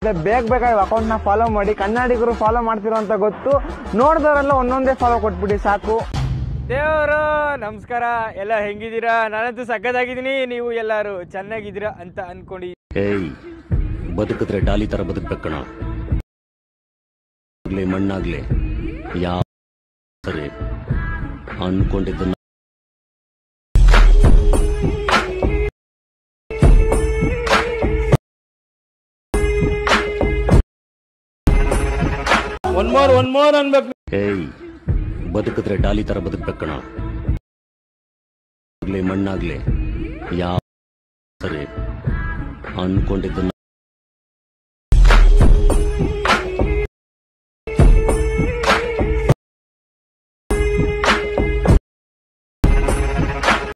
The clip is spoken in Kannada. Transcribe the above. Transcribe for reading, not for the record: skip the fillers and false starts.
ಬರುತ್ತೆ. ಬೇಗ ಅಕೌಂಟ್ ನ ಫಾಲೋ ಮಾಡಿ. ಕನ್ನಡಿಗರು ಫಾಲೋ ಮಾಡ್ತಿರೋ ಅಂತ ಗೊತ್ತು, ನೋಡಿದವರೆಲ್ಲ ಒಂದೊಂದೇ ಫಾಲೋ ಕೊಟ್ಬಿಡಿ ಸಾಕು. ದೇವರು ನಮಸ್ಕಾರ, ಎಲ್ಲ ಹೆಂಗಿದ್ದೀರಾ? ನಾನಂತೂ ಸಕ್ಕತ್ತಾಗಿದ್ದೀನಿ, ನೀವು ಎಲ್ಲರೂ ಚೆನ್ನಾಗಿದ್ದೀರಾ ಅಂತ ಅನ್ಕೊಂಡು. ಬದುಕಿದ್ರೆ ಡಾಲಿ ತರ ಬದುಕಬೇಕಣ, ಮಣ್ಣಾಗ್ಲಿ ಯಾವ ಸರಿ ಅನ್ಕೊಂಡಿದ್ದನ್ನ ಒನ್ ಮೋರ್ ಅನ್ಬೇಕು. ಬದುಕಿದ್ರೆ ಡಾಲಿ ತರ ಬದುಕಬೇಕಣ, ಮಣ್ಣಾಗ್ಲಿ ಯಾವ ಸರಿ ಅನ್ಕೊಂಡಿದ್ದನ್ನ